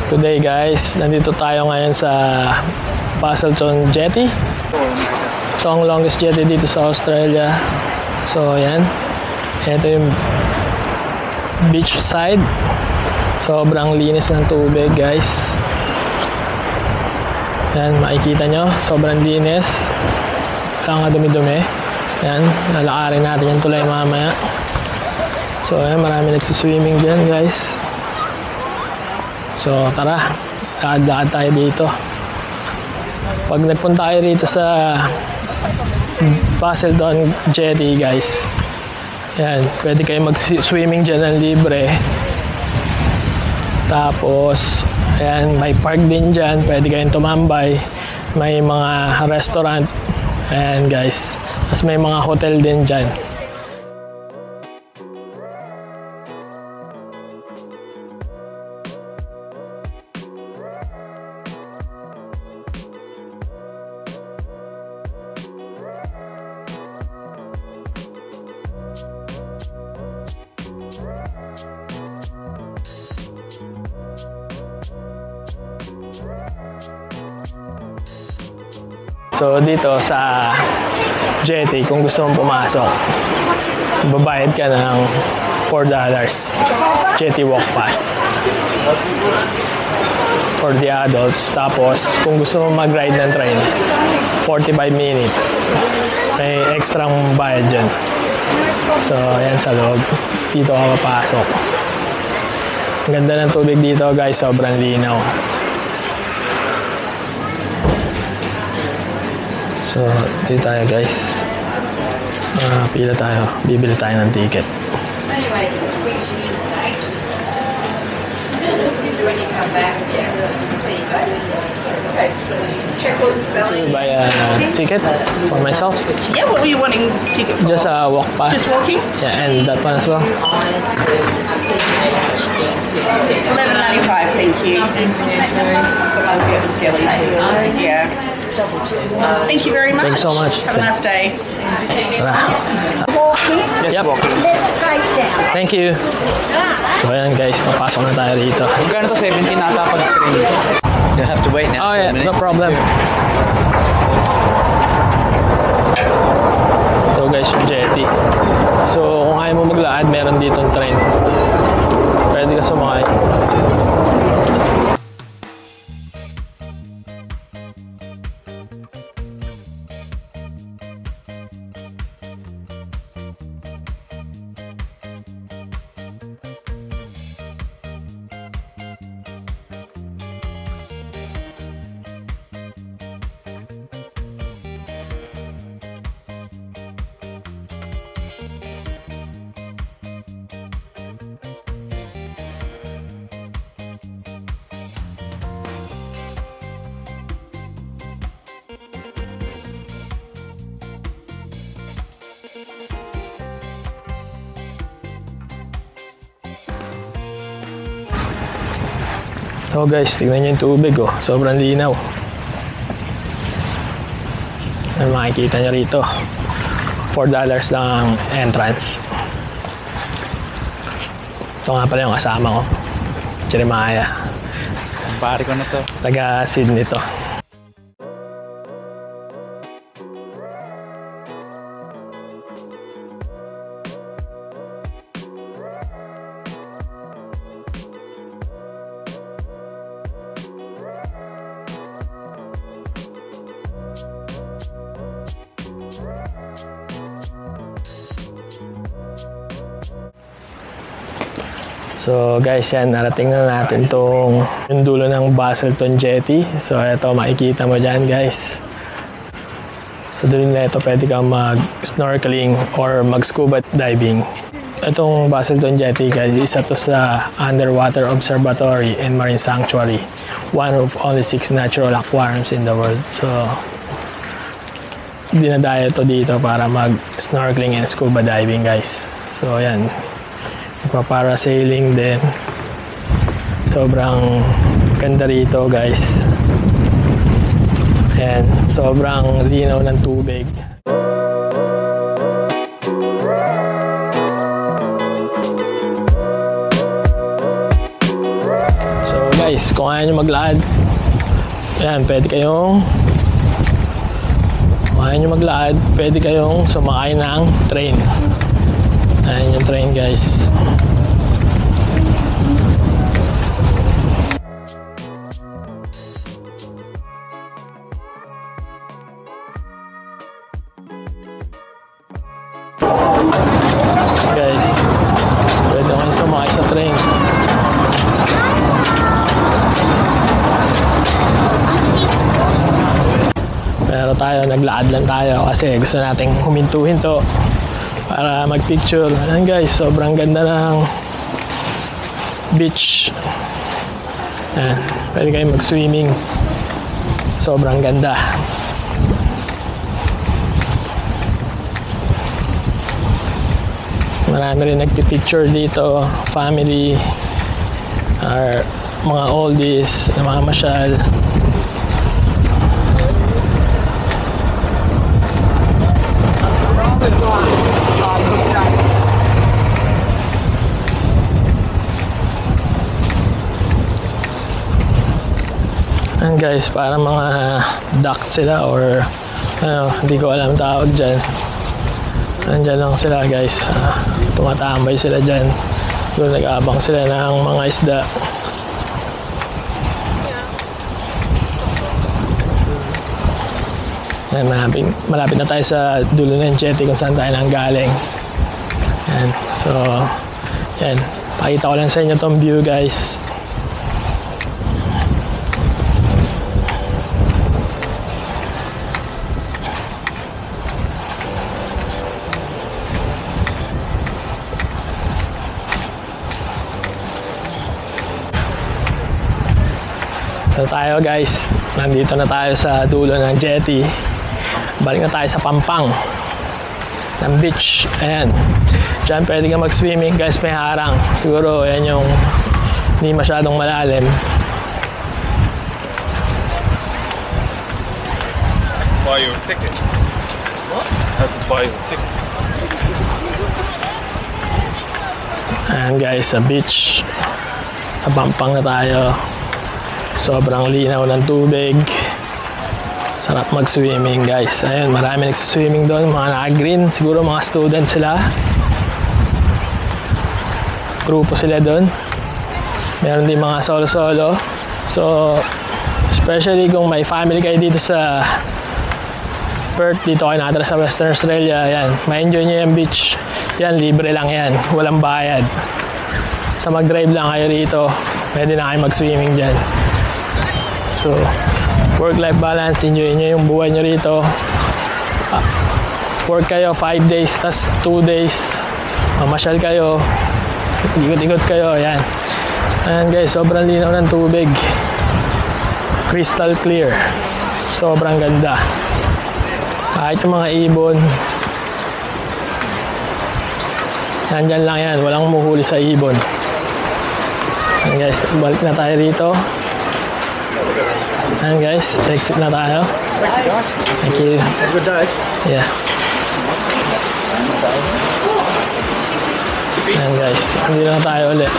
Today guys, nandito tayo ngayon sa Busselton Jetty. Ito ang longest jetty dito sa Australia. So ayan, ito yung beach side. Sobrang linis ng tubig guys. Ayan, makikita nyo, sobrang linis. Wala nga dumi-dumi. Ayan, lalakarin natin yung tulay mamaya. So ayan, marami nagsiswimming dyan guys. So tara, lakad-lakad tayo dito. Pag nagpunta tayo rito sa Busselton Jetty guys, yan, pwede kayo mag-swimming dyan ng libre. Tapos ayan, may park din dyan, pwede kayong tumambay. May mga restaurant, ayan guys. Tapos may mga hotel din dyan. So dito sa jetty, kung gusto mong pumasok, babayad ka ng $4 jetty walk pass for the adults. Tapos kung gusto mong mag-ride ng train, 45 minutes, may extrang bayad dyan. So ayan sa loob, dito ka papasok. Ang ganda ng tubig dito guys, sobrang linaw. So, dito tayo guys. Pila tayo. Bibili tayo ng ticket. So, you buy a ticket for myself? Yeah, what were you wanting ticket for? Just a walk pass. Just walking? Yeah, and that one as well. $11.95, thank you. So must be at the Skellies. Yeah. Thank you very much. Thanks so much. Have a nice day. Walking. Yep. Let's straight down. Thank you. So ayan guys, papasok na tayo dito. Magkano to? 17 nata pag train. You have to wait now. Oh yeah, no problem. So guys, yung jetty. So kung ayaw mo maglakad, meron ditong train. Pwede ka sumakay. So guys, tignan nyo yung tubig oh. Sobrang linaw. Ay, makikita nyo rito. $4 lang ang entrance. Ito nga pala yung kasama ko. Jeremiah. Pare ko na to. Taga Sydney to. So guys, yan, narating na natin yung dulo ng Busselton Jetty. So ito, makikita mo dyan guys. So dulo na ito, pwede kang mag-snorkeling or mag-scuba diving. Itong Busselton Jetty guys, isa to sa Underwater Observatory and Marine Sanctuary. One of only 6 natural aquariums in the world. So dinadayo to dito para mag-snorkeling and scuba diving guys. So yan, parasailing din. Sobrang ganda rito guys. Ayan, sobrang linaw ng tubig. So guys, kung ayaw nyo maglakad, ayan, pwede kayong sumakay ng train. Ayan yung train, guys. Guys, pwede kayong sumakay sa train. Pero tayo, naglakad lang tayo kasi gusto nating humintuhin to para magpicture. Ayan guys, sobrang ganda ng beach. Ayan, pwede kayo mag-swimming. Sobrang ganda. Marami rin nagpipicture dito, family or mga oldies, mga masyal. And guys, para mga duck sila or ano, hindi ko alam tawag dyan. Andyan lang sila guys. Tumatambay sila dyan. Doon nag-aabang sila ng mga isda. Yan, malapit na tayo sa dulo ng jetty kung saan tayo nang galing. Yan. So, yan. Pakita ko lang sa inyo tong view guys. So tayo guys, nandito na tayo sa dulo ng jetty. Balik na tayo sa Pampang ng beach. Ayan, dyan pwede ka mag-swimming guys, may harang. Siguro ayan yung hindi masyadong malalim. Buy your ticket. What? Have to buy your ticket. Ayan guys, sa beach. Sa Pampang na tayo. Sobrang linaw ng tubig. Sarap mag-swimming guys. Ayun, marami nagsiswimming doon. Mga naka-green. Siguro mga student sila. Grupo sila doon. Meron din mga solo-solo. So, especially kung may family kayo dito sa Perth, dito kayo nakatira sa Western Australia, yan, ma-enjoy nyo yung beach. Yan, libre lang yan. Walang bayad. Sa mag-drive lang kayo rito, pwede na kayo mag-swimming dyan. So, work-life balance, enjoy nyo yung buhay nyo rito. Work kayo 5 days, tas 2 days mamasyal kayo, ikot-ikot kayo, yan. Ayan guys, sobrang linaw ng tubig, crystal clear, sobrang ganda. Kahit yung mga ibon, nandyan lang yan, walang muhuli sa ibon. Ayan guys, balik na tayo rito. Ayan guys, exit na tayo. Thank you. Have a good day. Yeah. Ayan guys, hindi na tayo ulit.